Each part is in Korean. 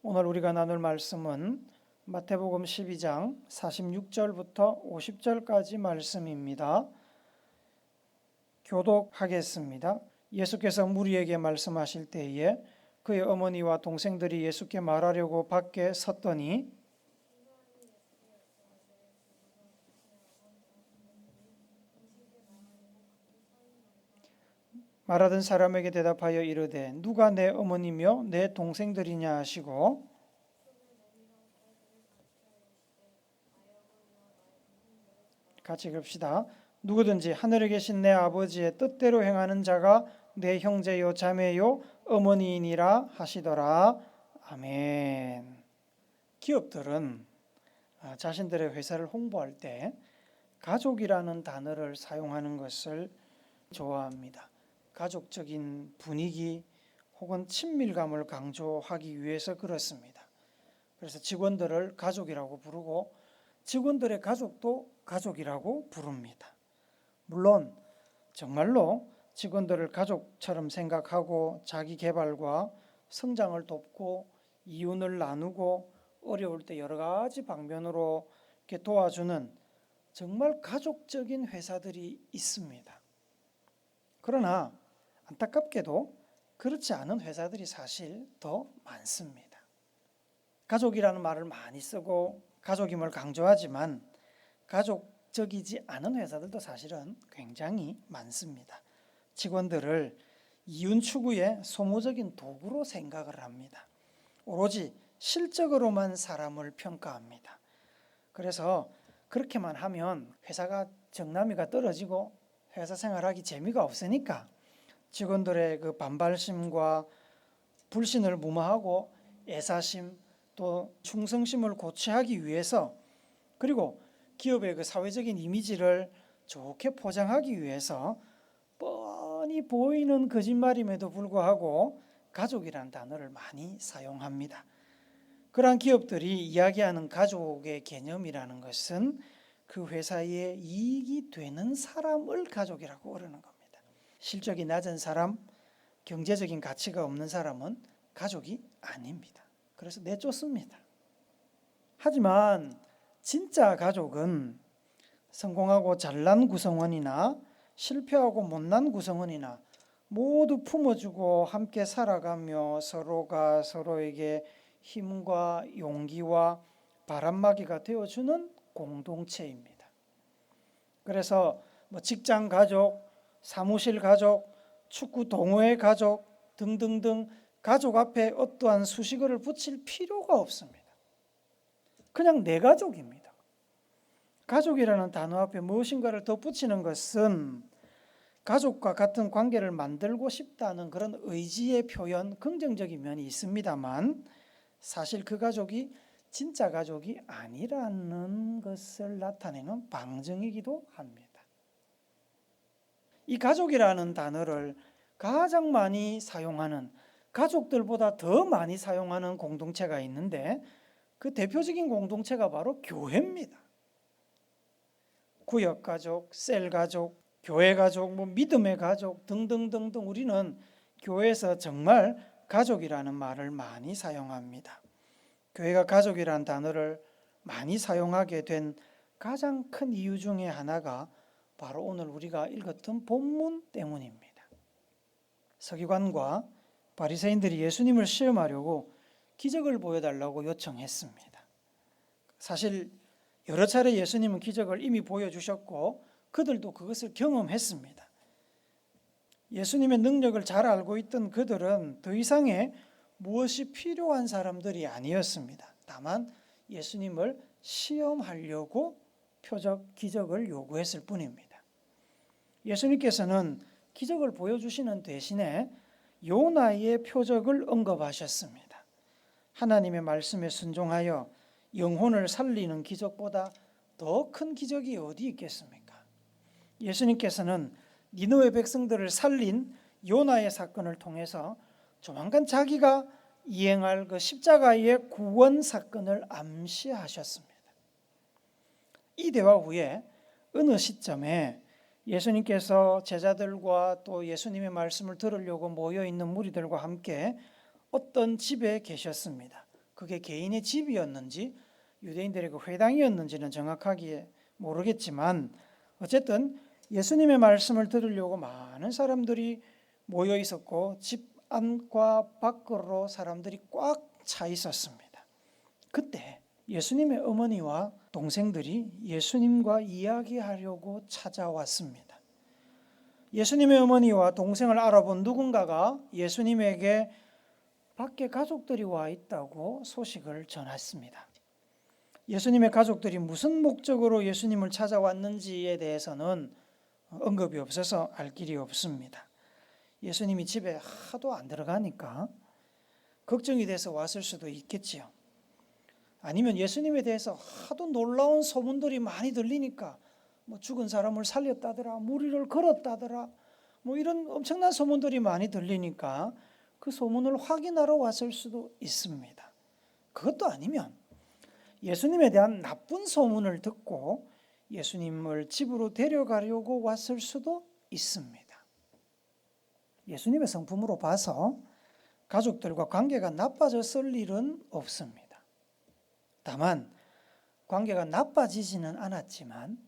오늘 우리가 나눌 말씀은 마태복음 12장 46절부터 50절까지 말씀입니다. 교독하겠습니다. 예수께서 무리에게 말씀하실 때에 그의 어머니와 동생들이 예수께 말하려고 밖에 섰더니 말하던 사람에게 대답하여 이르되 누가 내 어머니며 내 동생들이냐 하시고 같이 읽읍시다. 누구든지 하늘에 계신 내 아버지의 뜻대로 행하는 자가 내 형제요 자매요 어머니이니라 하시더라. 아멘. 기업들은 자신들의 회사를 홍보할 때 가족이라는 단어를 사용하는 것을 좋아합니다. 가족적인 분위기 혹은 친밀감을 강조하기 위해서 그렇습니다. 그래서 직원들을 가족이라고 부르고 직원들의 가족도 가족이라고 부릅니다. 물론 정말로 직원들을 가족처럼 생각하고 자기 개발과 성장을 돕고 이윤을 나누고 어려울 때 여러 가지 방면으로 이렇게 도와주는 정말 가족적인 회사들이 있습니다. 그러나 안타깝게도 그렇지 않은 회사들이 사실 더 많습니다. 가족이라는 말을 많이 쓰고 가족임을 강조하지만 가족적이지 않은 회사들도 사실은 굉장히 많습니다. 직원들을 이윤 추구의 소모적인 도구로 생각을 합니다. 오로지 실적으로만 사람을 평가합니다. 그래서 그렇게만 하면 회사가 정남이가 떨어지고 회사 생활하기 재미가 없으니까 직원들의 그 반발심과 불신을 무마하고 애사심 또 충성심을 고취하기 위해서 그리고 기업의 그 사회적인 이미지를 좋게 포장하기 위해서 뻔히 보이는 거짓말임에도 불구하고 가족이라는 단어를 많이 사용합니다. 그러한 기업들이 이야기하는 가족의 개념이라는 것은 그 회사에 이익이 되는 사람을 가족이라고 그러는 겁니다. 실적이 낮은 사람, 경제적인 가치가 없는 사람은 가족이 아닙니다. 그래서 내쫓습니다. 하지만 진짜 가족은 성공하고 잘난 구성원이나 실패하고 못난 구성원이나 모두 품어주고 함께 살아가며 서로가 서로에게 힘과 용기와 바람막이가 되어주는 공동체입니다. 그래서 직장 가족, 사무실 가족, 축구 동호회 가족 등등등 가족 앞에 어떠한 수식어를 붙일 필요가 없습니다. 그냥 내 가족입니다. 가족이라는 단어 앞에 무엇인가를 더 붙이는 것은 가족과 같은 관계를 만들고 싶다는 그런 의지의 표현, 긍정적인 면이 있습니다만 사실 그 가족이 진짜 가족이 아니라는 것을 나타내는 방증이기도 합니다. 이 가족이라는 단어를 가장 많이 사용하는 가족들보다 더 많이 사용하는 공동체가 있는데 그 대표적인 공동체가 바로 교회입니다. 구역가족, 셀가족, 교회가족, 믿음의 가족 등등등등 우리는 교회에서 정말 가족이라는 말을 많이 사용합니다. 교회가 가족이라는 단어를 많이 사용하게 된 가장 큰 이유 중에 하나가 바로 오늘 우리가 읽었던 본문 때문입니다. 서기관과 바리새인들이 예수님을 시험하려고 기적을 보여달라고 요청했습니다. 사실 여러 차례 예수님은 기적을 이미 보여주셨고 그들도 그것을 경험했습니다. 예수님의 능력을 잘 알고 있던 그들은 더 이상의 무엇이 필요한 사람들이 아니었습니다. 다만 예수님을 시험하려고 표적, 기적을 요구했을 뿐입니다. 예수님께서는 기적을 보여주시는 대신에 요나의 표적을 언급하셨습니다. 하나님의 말씀에 순종하여 영혼을 살리는 기적보다 더 큰 기적이 어디 있겠습니까? 예수님께서는 니느웨 백성들을 살린 요나의 사건을 통해서 조만간 자기가 이행할 그 십자가의 구원 사건을 암시하셨습니다. 이 대화 후에 어느 시점에 예수님께서 제자들과 또 예수님의 말씀을 들으려고 모여있는 무리들과 함께 어떤 집에 계셨습니다. 그게 개인의 집이었는지 유대인들의 그 회당이었는지는 정확하게 모르겠지만 어쨌든 예수님의 말씀을 들으려고 많은 사람들이 모여 있었고 집 안과 밖으로 사람들이 꽉 차 있었습니다. 그때 예수님의 어머니와 동생들이 예수님과 이야기하려고 찾아왔습니다. 예수님의 어머니와 동생을 알아본 누군가가 예수님에게 밖에 가족들이 와 있다고 소식을 전했습니다. 예수님의 가족들이 무슨 목적으로 예수님을 찾아왔는지에 대해서는 언급이 없어서 알 길이 없습니다. 예수님이 집에 하도 안 들어가니까 걱정이 돼서 왔을 수도 있겠지요. 아니면 예수님에 대해서 하도 놀라운 소문들이 많이 들리니까 죽은 사람을 살렸다더라, 무리를 걸었다더라, 이런 엄청난 소문들이 많이 들리니까 그 소문을 확인하러 왔을 수도 있습니다. 그것도 아니면 예수님에 대한 나쁜 소문을 듣고 예수님을 집으로 데려가려고 왔을 수도 있습니다. 예수님의 성품으로 봐서 가족들과 관계가 나빠졌을 일은 없습니다. 다만 관계가 나빠지지는 않았지만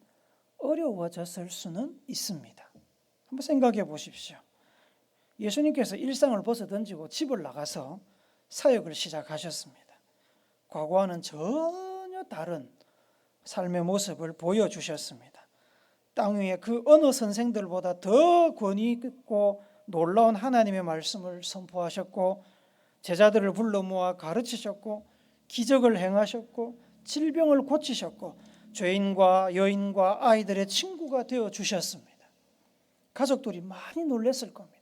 어려워졌을 수는 있습니다. 한번 생각해 보십시오. 예수님께서 일상을 벗어던지고 집을 나가서 사역을 시작하셨습니다. 과거와는 전혀 다른 삶의 모습을 보여주셨습니다. 땅 위에 그 어느 선생들보다 더 권위 있고 놀라운 하나님의 말씀을 선포하셨고 제자들을 불러 모아 가르치셨고 기적을 행하셨고 질병을 고치셨고 죄인과 여인과 아이들의 친구가 되어주셨습니다. 가족들이 많이 놀랐을 겁니다.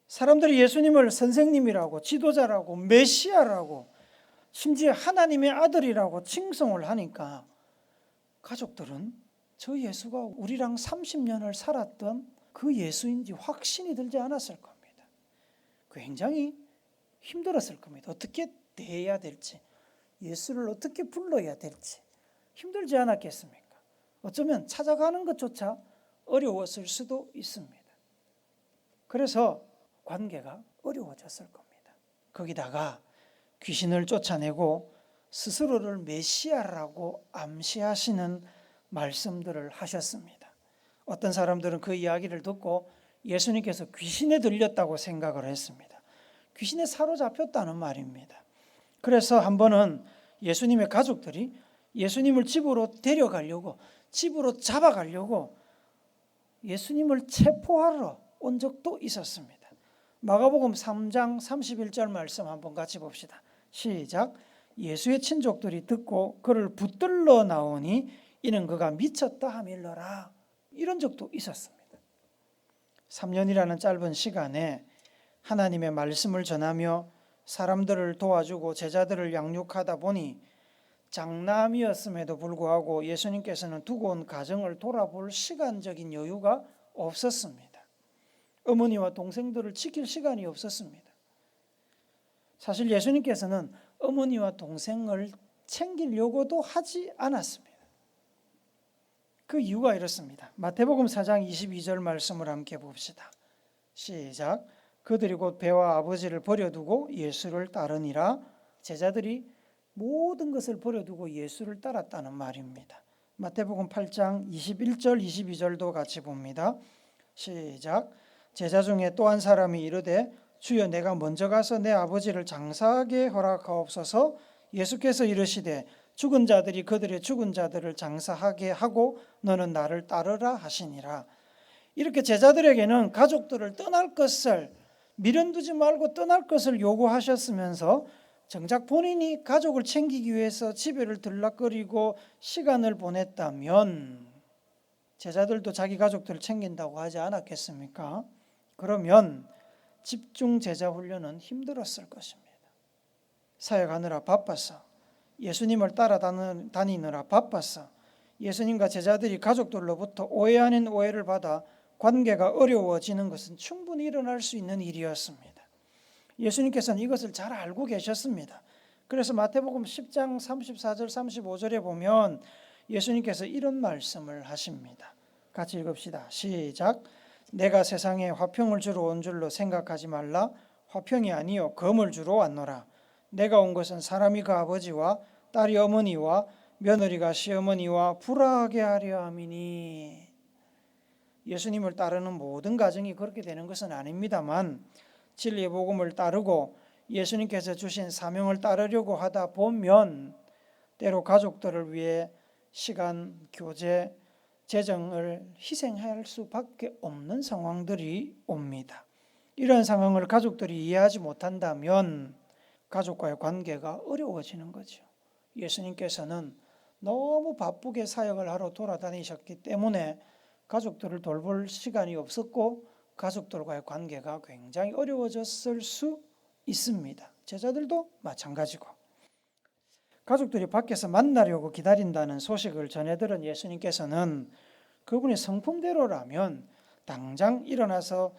사람들이 예수님을 선생님이라고 지도자라고 메시아라고 심지어 하나님의 아들이라고 칭송을 하니까 가족들은 저 예수가 우리랑 30년을 살았던 그 예수인지 확신이 들지 않았을 겁니다. 굉장히 힘들었을 겁니다. 어떻게 대해야 될지, 예수를 어떻게 불러야 될지 힘들지 않았겠습니까? 어쩌면 찾아가는 것조차 어려웠을 수도 있습니다. 그래서 관계가 어려워졌을 겁니다. 거기다가 귀신을 쫓아내고 스스로를 메시아라고 암시하시는 말씀들을 하셨습니다. 어떤 사람들은 그 이야기를 듣고 예수님께서 귀신에 들렸다고 생각을 했습니다. 귀신에 사로잡혔다는 말입니다. 그래서 한 번은 예수님의 가족들이 예수님을 집으로 데려가려고, 집으로 잡아가려고 예수님을 체포하러 온 적도 있었습니다. 마가복음 3장 31절 말씀 한번 같이 봅시다. 시작. 예수의 친족들이 듣고 그를 붙들러 나오니 이는 그가 미쳤다 하밀러라. 이런 적도 있었습니다. 3년이라는 짧은 시간에 하나님의 말씀을 전하며 사람들을 도와주고 제자들을 양육하다 보니 장남이었음에도 불구하고 예수님께서는 두고 온 가정을 돌아볼 시간적인 여유가 없었습니다. 어머니와 동생들을 지킬 시간이 없었습니다. 사실 예수님께서는 어머니와 동생을 챙기려고도 하지 않았습니다. 그 이유가 이렇습니다. 마태복음 4장 22절 말씀을 함께 봅시다. 시작. 그들이 곧 배와 아버지를 버려두고 예수를 따르니라. 제자들이 모든 것을 버려두고 예수를 따랐다는 말입니다. 마태복음 8장 21절 22절도 같이 봅니다. 시작. 제자 중에 또 한 사람이 이르되 주여 내가 먼저 가서 내 아버지를 장사하게 허락하옵소서. 예수께서 이르시되 죽은 자들이 그들의 죽은 자들을 장사하게 하고 너는 나를 따르라 하시니라. 이렇게 제자들에게는 가족들을 떠날 것을 미련두지 말고 떠날 것을 요구하셨으면서 정작 본인이 가족을 챙기기 위해서 집에를 들락거리고 시간을 보냈다면 제자들도 자기 가족들을 챙긴다고 하지 않았겠습니까? 그러면 집중 제자 훈련은 힘들었을 것입니다. 사역하느라 바빠서, 예수님을 따라다니느라 바빠서 예수님과 제자들이 가족들로부터 오해 아닌 오해를 받아 관계가 어려워지는 것은 충분히 일어날 수 있는 일이었습니다. 예수님께서는 이것을 잘 알고 계셨습니다. 그래서 마태복음 10장 34절 35절에 보면 예수님께서 이런 말씀을 하십니다. 같이 읽읍시다. 시작. 내가 세상에 화평을 주러 온 줄로 생각하지 말라. 화평이 아니요 검을 주러 왔노라. 내가 온 것은 사람이 그 아버지와 딸이 어머니와 며느리가 시어머니와 불화하게 하려 함이니. 예수님을 따르는 모든 가정이 그렇게 되는 것은 아닙니다만 진리의 복음을 따르고 예수님께서 주신 사명을 따르려고 하다 보면 때로 가족들을 위해 시간, 교제, 재정을 희생할 수밖에 없는 상황들이 옵니다. 이런 상황을 가족들이 이해하지 못한다면 가족과의 관계가 어려워지는 거죠. 예수님께서는 너무 바쁘게 사역을 하러 돌아다니셨기 때문에 가족들을 돌볼 시간이 없었고 가족들과의 관계가 굉장히 어려워졌을 수 있습니다. 제자들도 마찬가지고. 가족들이 밖에서 만나려고 기다린다는 소식을 전해 들은 예수님께서는 그분의 성품대로라면 당장 일어나서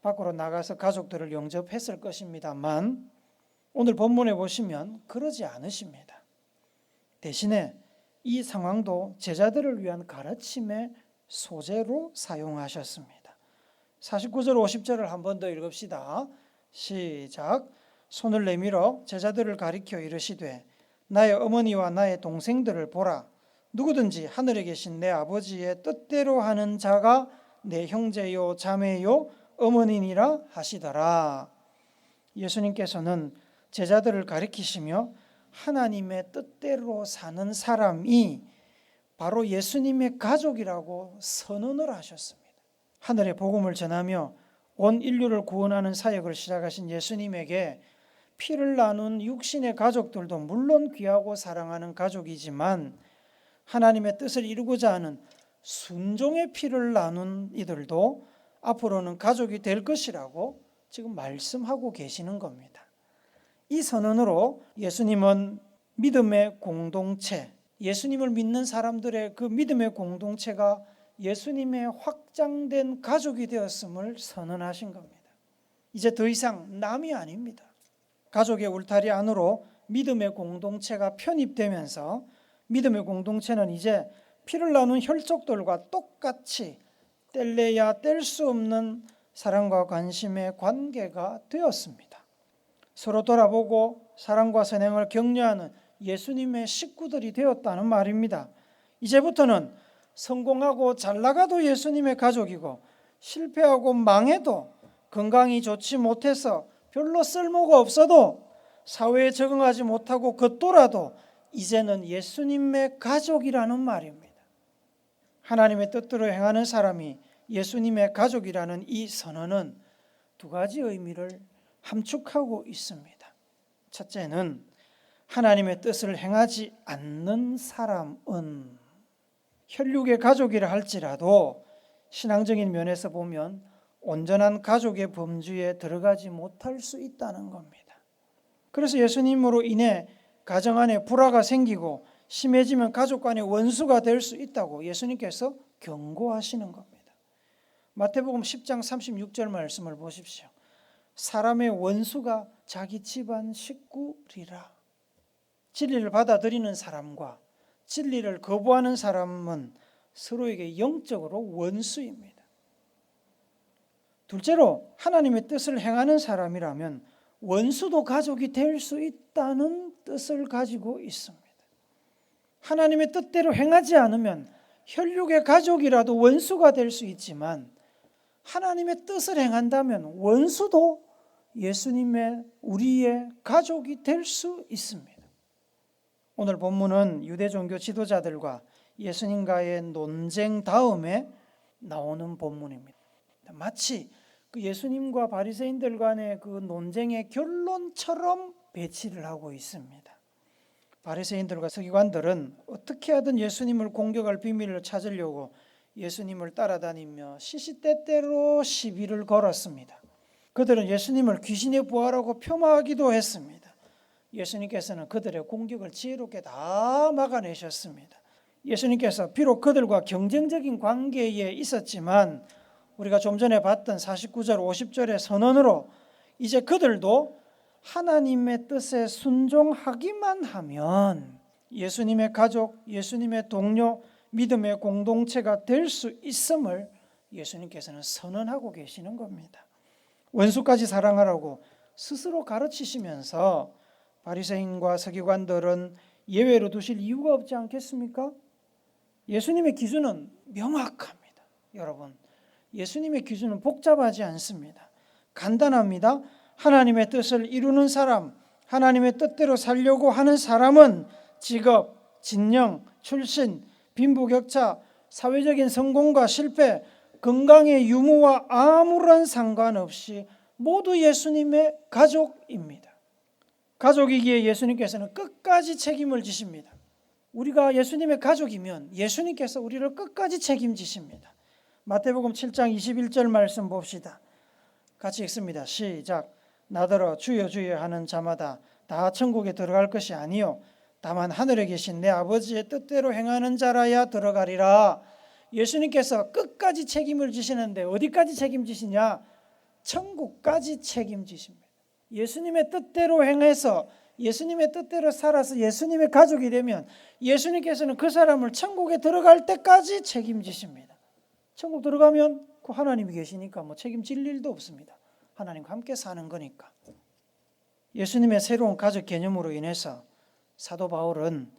밖으로 나가서 가족들을 영접했을 것입니다만 오늘 본문에 보시면 그러지 않으십니다. 대신에 이 상황도 제자들을 위한 가르침의 소재로 사용하셨습니다. 49절 50절을 한 번 더 읽읍시다. 시작. 손을 내밀어 제자들을 가리켜 이르시되 나의 어머니와 나의 동생들을 보라. 누구든지 하늘에 계신 내 아버지의 뜻대로 하는 자가 내 형제요 자매요 어머니니라 하시더라. 예수님께서는 제자들을 가리키시며 하나님의 뜻대로 사는 사람이 바로 예수님의 가족이라고 선언을 하셨습니다. 하늘의 복음을 전하며 온 인류를 구원하는 사역을 시작하신 예수님에게 피를 나눈 육신의 가족들도 물론 귀하고 사랑하는 가족이지만 하나님의 뜻을 이루고자 하는 순종의 피를 나눈 이들도 앞으로는 가족이 될 것이라고 지금 말씀하고 계시는 겁니다. 이 선언으로 예수님은 믿음의 공동체, 예수님을 믿는 사람들의 그 믿음의 공동체가 예수님의 확장된 가족이 되었음을 선언하신 겁니다. 이제 더 이상 남이 아닙니다. 가족의 울타리 안으로 믿음의 공동체가 편입되면서 믿음의 공동체는 이제 피를 나눈 혈족들과 똑같이 뗄래야 뗄 수 없는 사랑과 관심의 관계가 되었습니다. 서로 돌아보고 사랑과 선행을 격려하는 예수님의 식구들이 되었다는 말입니다. 이제부터는 성공하고 잘 나가도 예수님의 가족이고 실패하고 망해도 건강이 좋지 못해서 별로 쓸모가 없어도 사회에 적응하지 못하고 겉돌아도 이제는 예수님의 가족이라는 말입니다. 하나님의 뜻대로 행하는 사람이 예수님의 가족이라는 이 선언은 두 가지 의미를 함축하고 있습니다. 첫째는 하나님의 뜻을 행하지 않는 사람은 혈육의 가족이라 할지라도 신앙적인 면에서 보면 온전한 가족의 범주에 들어가지 못할 수 있다는 겁니다. 그래서 예수님으로 인해 가정 안에 불화가 생기고 심해지면 가족 간의 원수가 될 수 있다고 예수님께서 경고하시는 겁니다. 마태복음 10장 36절 말씀을 보십시오. 사람의 원수가 자기 집안 식구리라. 진리를 받아들이는 사람과 진리를 거부하는 사람은 서로에게 영적으로 원수입니다. 둘째로 하나님의 뜻을 행하는 사람이라면 원수도 가족이 될 수 있다는 뜻을 가지고 있습니다. 하나님의 뜻대로 행하지 않으면 혈육의 가족이라도 원수가 될 수 있지만 하나님의 뜻을 행한다면 원수도 예수님의 우리의 가족이 될 수 있습니다. 오늘 본문은 유대 종교 지도자들과 예수님과의 논쟁 다음에 나오는 본문입니다. 마치 그 예수님과 바리새인들 간의 그 논쟁의 결론처럼 배치를 하고 있습니다. 바리새인들과 서기관들은 어떻게 하든 예수님을 공격할 비밀을 찾으려고 예수님을 따라다니며 시시때때로 시비를 걸었습니다. 그들은 예수님을 귀신의 부하라고 폄하하기도 했습니다. 예수님께서는 그들의 공격을 지혜롭게 다 막아내셨습니다. 예수님께서 비록 그들과 경쟁적인 관계에 있었지만 우리가 좀 전에 봤던 49절 50절의 선언으로 이제 그들도 하나님의 뜻에 순종하기만 하면 예수님의 가족, 예수님의 동료, 믿음의 공동체가 될 수 있음을 예수님께서는 선언하고 계시는 겁니다. 원수까지 사랑하라고 스스로 가르치시면서 바리새인과 서기관들은 예외로 두실 이유가 없지 않겠습니까? 예수님의 기준은 명확합니다. 여러분, 예수님의 기준은 복잡하지 않습니다. 간단합니다. 하나님의 뜻을 이루는 사람, 하나님의 뜻대로 살려고 하는 사람은 직업, 진영, 출신, 빈부격차, 사회적인 성공과 실패, 건강의 유무와 아무런 상관없이 모두 예수님의 가족입니다. 가족이기에 예수님께서는 끝까지 책임을 지십니다. 우리가 예수님의 가족이면 예수님께서 우리를 끝까지 책임지십니다. 마태복음 7장 21절 말씀 봅시다. 같이 읽습니다. 시작. 나더러 주여 주여 하는 자마다 다 천국에 들어갈 것이 아니요 다만 하늘에 계신 내 아버지의 뜻대로 행하는 자라야 들어가리라. 예수님께서 끝까지 책임을 지시는데 어디까지 책임지시냐? 천국까지 책임지십니다. 예수님의 뜻대로 행해서 예수님의 뜻대로 살아서 예수님의 가족이 되면 예수님께서는 그 사람을 천국에 들어갈 때까지 책임지십니다. 천국 들어가면 그 하나님이 계시니까 뭐 책임질 일도 없습니다. 하나님과 함께 사는 거니까. 예수님의 새로운 가족 개념으로 인해서 사도 바울은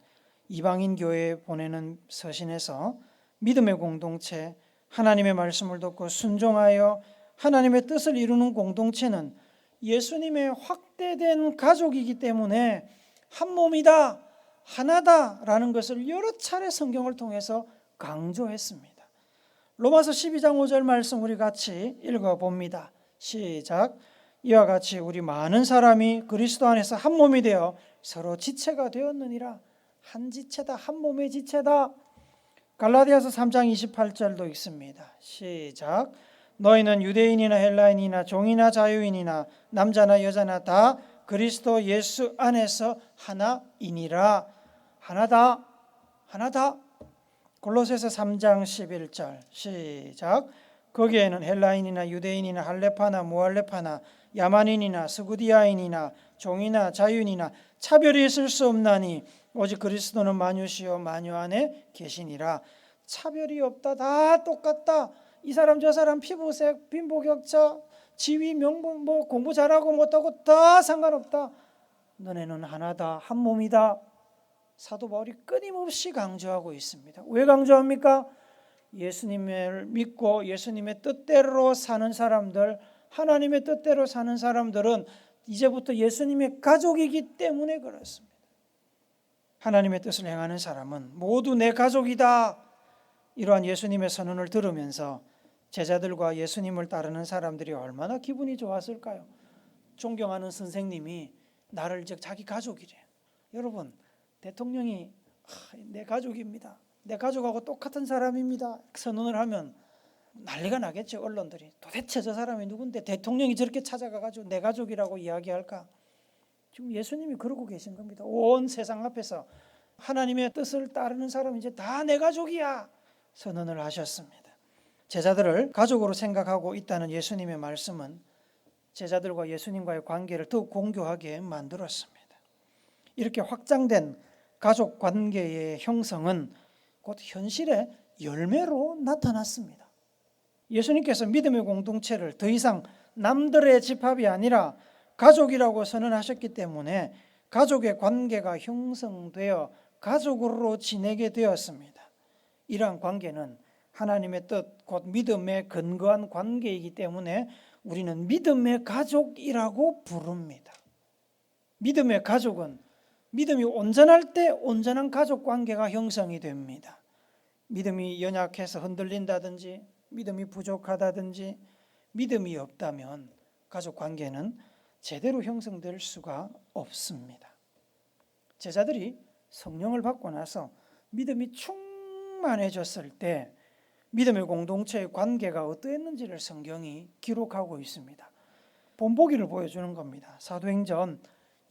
이방인 교회에 보내는 서신에서 믿음의 공동체, 하나님의 말씀을 듣고 순종하여 하나님의 뜻을 이루는 공동체는 예수님의 확대된 가족이기 때문에 한 몸이다, 하나다라는 것을 여러 차례 성경을 통해서 강조했습니다. 로마서 12장 5절 말씀 우리 같이 읽어봅니다. 시작. 이와 같이 우리 많은 사람이 그리스도 안에서 한 몸이 되어 서로 지체가 되었느니라. 한 지체다, 한 몸의 지체다. 갈라디아서 3장 28절도 있습니다. 시작. 너희는 유대인이나 헬라인이나 종이나 자유인이나 남자나 여자나 다 그리스도 예수 안에서 하나이니라. 하나다, 하나다. 골로새서 3장 11절 시작. 거기에는 헬라인이나 유대인이나 할레파나 무할레파나 야만인이나 스구디아인이나 종이나 자유인이나 차별이 있을 수 없나니 오직 그리스도는 만유시요 만유 안에 계시니라. 차별이 없다. 다 똑같다. 이 사람 저 사람 피부색, 빈부격차, 지위, 명분, 뭐 공부 잘하고 못하고 다 상관없다. 너네는 하나다, 한 몸이다. 사도 바울이 끊임없이 강조하고 있습니다. 왜 강조합니까? 예수님을 믿고 예수님의 뜻대로 사는 사람들, 하나님의 뜻대로 사는 사람들은 이제부터 예수님의 가족이기 때문에 그렇습니다. 하나님의 뜻을 행하는 사람은 모두 내 가족이다. 이러한 예수님의 선언을 들으면서 제자들과 예수님을 따르는 사람들이 얼마나 기분이 좋았을까요? 존경하는 선생님이 나를 이제 자기 가족이래. 여러분, 대통령이 내 가족입니다. 내 가족하고 똑같은 사람입니다. 선언을 하면 난리가 나겠죠. 언론들이. 도대체 저 사람이 누군데 대통령이 저렇게 찾아가가지고 내 가족이라고 이야기할까? 지금 예수님이 그러고 계신 겁니다. 온 세상 앞에서 하나님의 뜻을 따르는 사람은 이제 다 내 가족이야 선언을 하셨습니다. 제자들을 가족으로 생각하고 있다는 예수님의 말씀은 제자들과 예수님과의 관계를 더욱 공교하게 만들었습니다. 이렇게 확장된 가족 관계의 형성은 곧 현실의 열매로 나타났습니다. 예수님께서 믿음의 공동체를 더 이상 남들의 집합이 아니라 가족이라고 선언하셨기 때문에 가족의 관계가 형성되어 가족으로 지내게 되었습니다. 이러한 관계는 하나님의 뜻, 곧 믿음에 근거한 관계이기 때문에 우리는 믿음의 가족이라고 부릅니다. 믿음의 가족은 믿음이 온전할 때 온전한 가족 관계가 형성이 됩니다. 믿음이 연약해서 흔들린다든지 믿음이 부족하다든지 믿음이 없다면 가족 관계는 제대로 형성될 수가 없습니다. 제자들이 성령을 받고 나서 믿음이 충만해졌을 때 믿음의 공동체의 관계가 어떠했는지를 성경이 기록하고 있습니다. 본보기를 보여주는 겁니다. 사도행전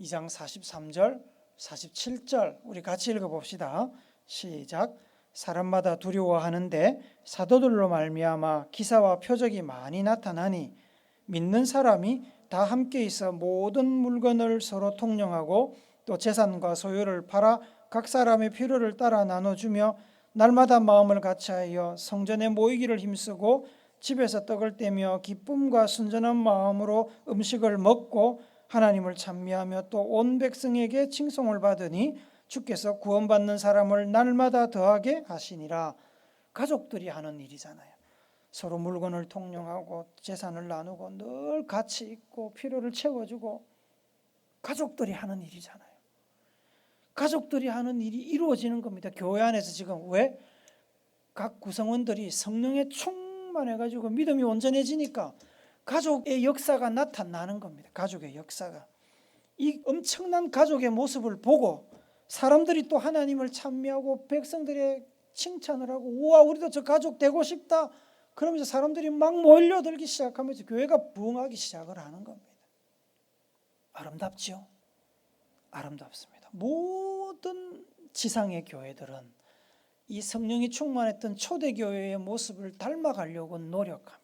2장 43절 47절 우리 같이 읽어봅시다. 시작. 사람마다 두려워하는데 사도들로 말미암아 기사와 표적이 많이 나타나니 믿는 사람이 다 함께 있어 모든 물건을 서로 통용하고 또 재산과 소유를 팔아 각 사람의 필요를 따라 나눠주며 날마다 마음을 같이하여 성전에 모이기를 힘쓰고 집에서 떡을 떼며 기쁨과 순전한 마음으로 음식을 먹고 하나님을 찬미하며 또 온 백성에게 칭송을 받으니 주께서 구원받는 사람을 날마다 더하게 하시니라. 가족들이 하는 일이잖아요. 서로 물건을 통용하고 재산을 나누고 늘 같이 있고 필요를 채워주고 가족들이 하는 일이잖아요. 가족들이 하는 일이 이루어지는 겁니다. 교회 안에서 지금 왜? 각 구성원들이 성령에 충만해가지고 믿음이 온전해지니까 가족의 역사가 나타나는 겁니다. 가족의 역사가. 이 엄청난 가족의 모습을 보고 사람들이 또 하나님을 찬미하고 백성들의 칭찬을 하고 우와 우리도 저 가족 되고 싶다. 그러면서 사람들이 막 몰려들기 시작하면서 교회가 부흥하기 시작을 하는 겁니다. 아름답죠? 아름답습니다. 모든 지상의 교회들은 이 성령이 충만했던 초대교회의 모습을 닮아가려고 노력합니다.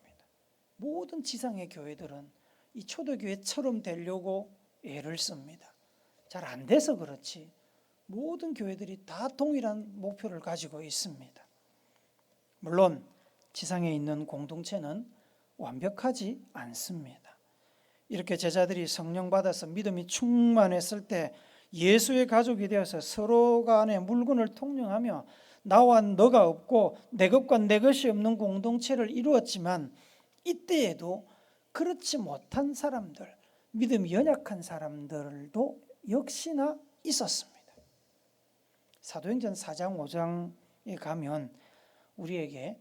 모든 지상의 교회들은 이 초대교회처럼 되려고 애를 씁니다. 잘 안 돼서 그렇지 모든 교회들이 다 동일한 목표를 가지고 있습니다. 물론 지상에 있는 공동체는 완벽하지 않습니다. 이렇게 제자들이 성령 받아서 믿음이 충만했을 때 예수의 가족이 되어서 서로 간에 물건을 통용하며 나와 너가 없고 내 것과 내 것이 없는 공동체를 이루었지만 이때에도 그렇지 못한 사람들, 믿음이 연약한 사람들도 역시나 있었습니다. 사도행전 4장 5장에 가면 우리에게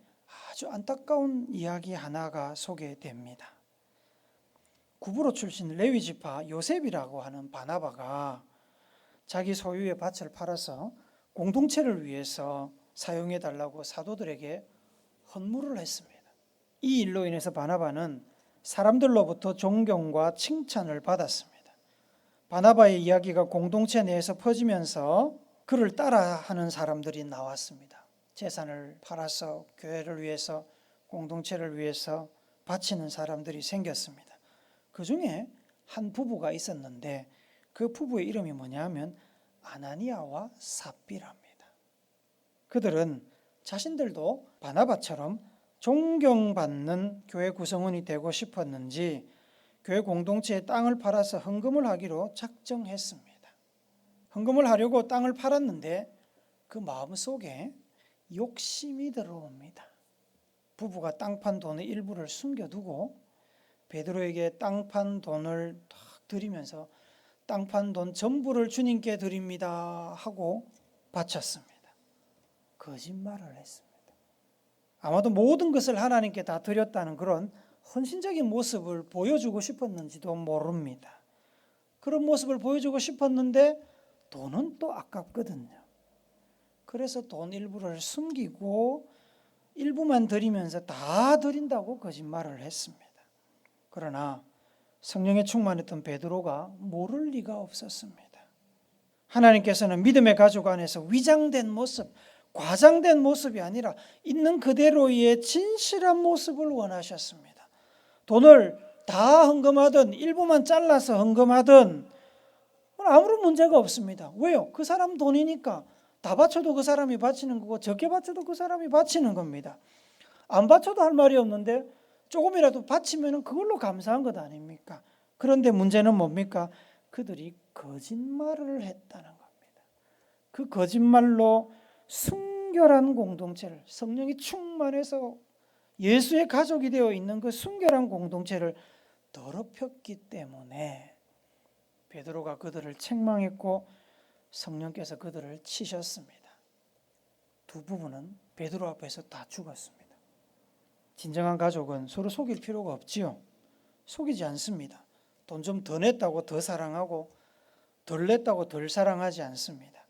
아주 안타까운 이야기 하나가 소개됩니다. 구브로 출신 레위 지파 요셉이라고 하는 바나바가 자기 소유의 밭을 팔아서 공동체를 위해서 사용해 달라고 사도들에게 헌물을 했습니다. 이 일로 인해서 바나바는 사람들로부터 존경과 칭찬을 받았습니다. 바나바의 이야기가 공동체 내에서 퍼지면서 그를 따라하는 사람들이 나왔습니다. 재산을 팔아서 교회를 위해서 공동체를 위해서 바치는 사람들이 생겼습니다. 그 중에 한 부부가 있었는데 그 부부의 이름이 뭐냐면 아나니아와 삽비라입니다. 그들은 자신들도 바나바처럼 존경받는 교회 구성원이 되고 싶었는지 교회 공동체에 땅을 팔아서 헌금을 하기로 작정했습니다. 헌금을 하려고 땅을 팔았는데 그 마음속에 욕심이 들어옵니다. 부부가 땅 판 돈의 일부를 숨겨두고 베드로에게 땅 판 돈을 딱 드리면서 땅 판 돈 전부를 주님께 드립니다 하고 바쳤습니다. 거짓말을 했습니다. 아마도 모든 것을 하나님께 다 드렸다는 그런 헌신적인 모습을 보여주고 싶었는지도 모릅니다. 그런 모습을 보여주고 싶었는데 돈은 또 아깝거든요. 그래서 돈 일부를 숨기고 일부만 드리면서 다 드린다고 거짓말을 했습니다. 그러나 성령에 충만했던 베드로가 모를 리가 없었습니다. 하나님께서는 믿음의 가족 안에서 위장된 모습, 과장된 모습이 아니라 있는 그대로의 진실한 모습을 원하셨습니다. 돈을 다 헌금하든 일부만 잘라서 헌금하든 아무런 문제가 없습니다. 왜요? 그 사람 돈이니까 다 바쳐도 그 사람이 바치는 거고 적게 바쳐도 그 사람이 바치는 겁니다. 안 바쳐도 할 말이 없는데 조금이라도 바치면 그걸로 감사한 것 아닙니까? 그런데 문제는 뭡니까? 그들이 거짓말을 했다는 겁니다. 그 거짓말로 순결한 공동체를, 성령이 충만해서 예수의 가족이 되어 있는 그 순결한 공동체를 더럽혔기 때문에 베드로가 그들을 책망했고 성령께서 그들을 치셨습니다. 두 부부는 베드로 앞에서 다 죽었습니다. 진정한 가족은 서로 속일 필요가 없지요. 속이지 않습니다. 돈 좀 더 냈다고 더 사랑하고 덜 냈다고 덜 사랑하지 않습니다.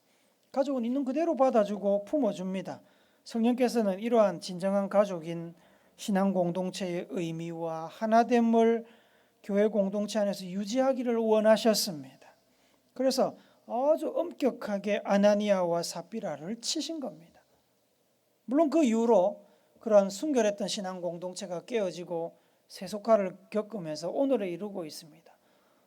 가족은 있는 그대로 받아주고 품어줍니다. 성령께서는 이러한 진정한 가족인 신앙 공동체의 의미와 하나됨을 교회 공동체 안에서 유지하기를 원하셨습니다. 그래서 아주 엄격하게 아나니아와 삽비라를 치신 겁니다. 물론 그 이후로 그러한 순결했던 신앙 공동체가 깨어지고 세속화를 겪으면서 오늘에 이르고 있습니다.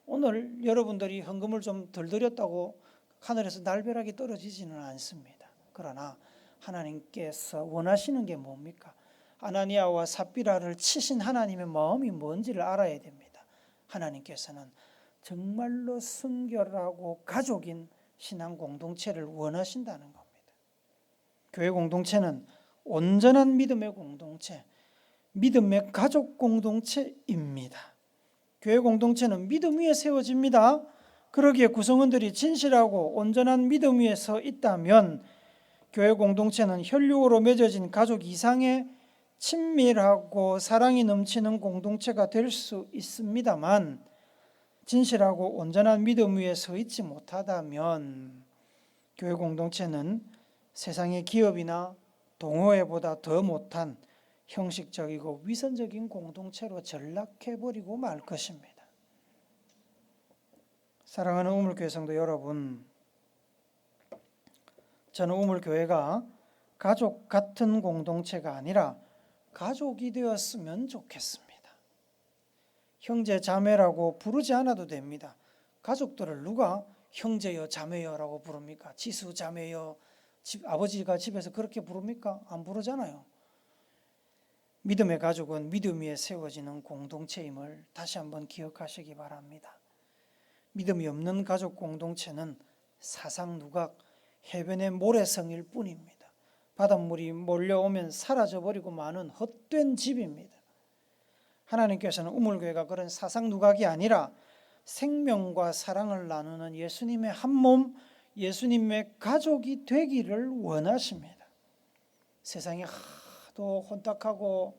오늘 여러분들이 헌금을 좀 덜 드렸다고 하늘에서 날벼락이 떨어지지는 않습니다. 그러나 하나님께서 원하시는 게 뭡니까? 아나니아와 삽비라를 치신 하나님의 마음이 뭔지를 알아야 됩니다. 하나님께서는 정말로 순결하고 가족인 신앙 공동체를 원하신다는 겁니다. 교회 공동체는 온전한 믿음의 공동체, 믿음의 가족 공동체입니다. 교회 공동체는 믿음 위에 세워집니다. 그러기에 구성원들이 진실하고 온전한 믿음 위에 서 있다면 교회 공동체는 혈육으로 맺어진 가족 이상의 친밀하고 사랑이 넘치는 공동체가 될 수 있습니다만, 진실하고 온전한 믿음 위에 서 있지 못하다면 교회 공동체는 세상의 기업이나 동호회보다 더 못한 형식적이고 위선적인 공동체로 전락해버리고 말 것입니다. 사랑하는 우물교회 성도 여러분, 저는 우물교회가 가족 같은 공동체가 아니라 가족이 되었으면 좋겠습니다. 형제 자매라고 부르지 않아도 됩니다. 가족들을 누가 형제여 자매여라고 부릅니까? 지수 자매여, 아버지가 집에서 그렇게 부릅니까? 안 부르잖아요. 믿음의 가족은 믿음 위에 세워지는 공동체임을 다시 한번 기억하시기 바랍니다. 믿음이 없는 가족 공동체는 사상 누각, 해변의 모래성일 뿐입니다. 바닷물이 몰려오면 사라져버리고 마는 헛된 집입니다. 하나님께서는 우물교회가 그런 사상 누각이 아니라 생명과 사랑을 나누는 예수님의 한 몸, 예수님의 가족이 되기를 원하십니다. 세상이 하도 혼탁하고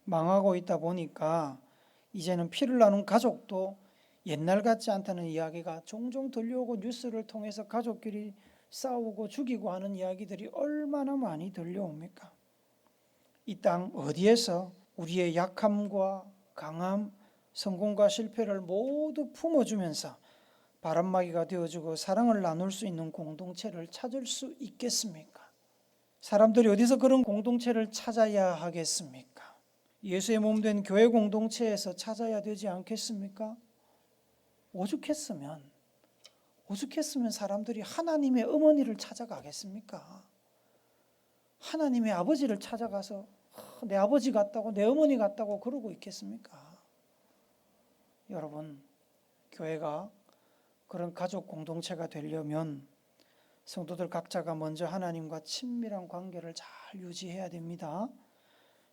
망하고 있다 보니까 이제는 피를 나눈 가족도 옛날 같지 않다는 이야기가 종종 들려오고, 뉴스를 통해서 가족끼리 싸우고 죽이고 하는 이야기들이 얼마나 많이 들려옵니까? 이 땅 어디에서 우리의 약함과 강함, 성공과 실패를 모두 품어주면서 바람막이가 되어주고 사랑을 나눌 수 있는 공동체를 찾을 수 있겠습니까? 사람들이 어디서 그런 공동체를 찾아야 하겠습니까? 예수의 몸 된 교회 공동체에서 찾아야 되지 않겠습니까? 오죽했으면 사람들이 하나님의 어머니를 찾아가겠습니까? 하나님의 아버지를 찾아가서 내 아버지 같다고, 내 어머니 같다고 그러고 있겠습니까? 여러분, 교회가 그런 가족 공동체가 되려면 성도들 각자가 먼저 하나님과 친밀한 관계를 잘 유지해야 됩니다.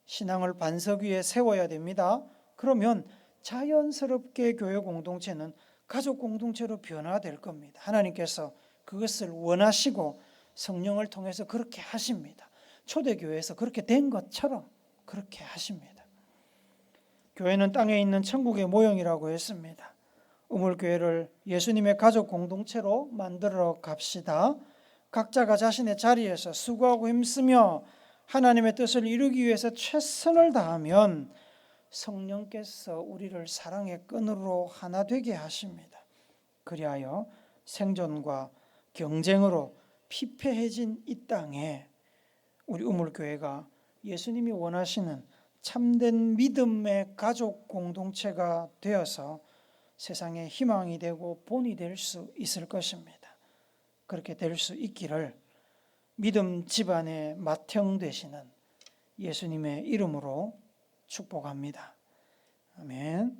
신앙을 반석 위에 세워야 됩니다. 그러면 자연스럽게 교회 공동체는 가족 공동체로 변화될 겁니다. 하나님께서 그것을 원하시고 성령을 통해서 그렇게 하십니다. 초대교회에서 그렇게 된 것처럼 그렇게 하십니다. 교회는 땅에 있는 천국의 모형이라고 했습니다. 우물교회를 예수님의 가족 공동체로 만들어 갑시다. 각자가 자신의 자리에서 수고하고 힘쓰며 하나님의 뜻을 이루기 위해서 최선을 다하면 성령께서 우리를 사랑의 끈으로 하나 되게 하십니다. 그리하여 생존과 경쟁으로 피폐해진 이 땅에 우리 우물교회가 예수님이 원하시는 참된 믿음의 가족 공동체가 되어서 세상의 희망이 되고 본이 될 수 있을 것입니다. 그렇게 될 수 있기를 믿음 집안의 맏형 되시는 예수님의 이름으로 축복합니다. 아멘.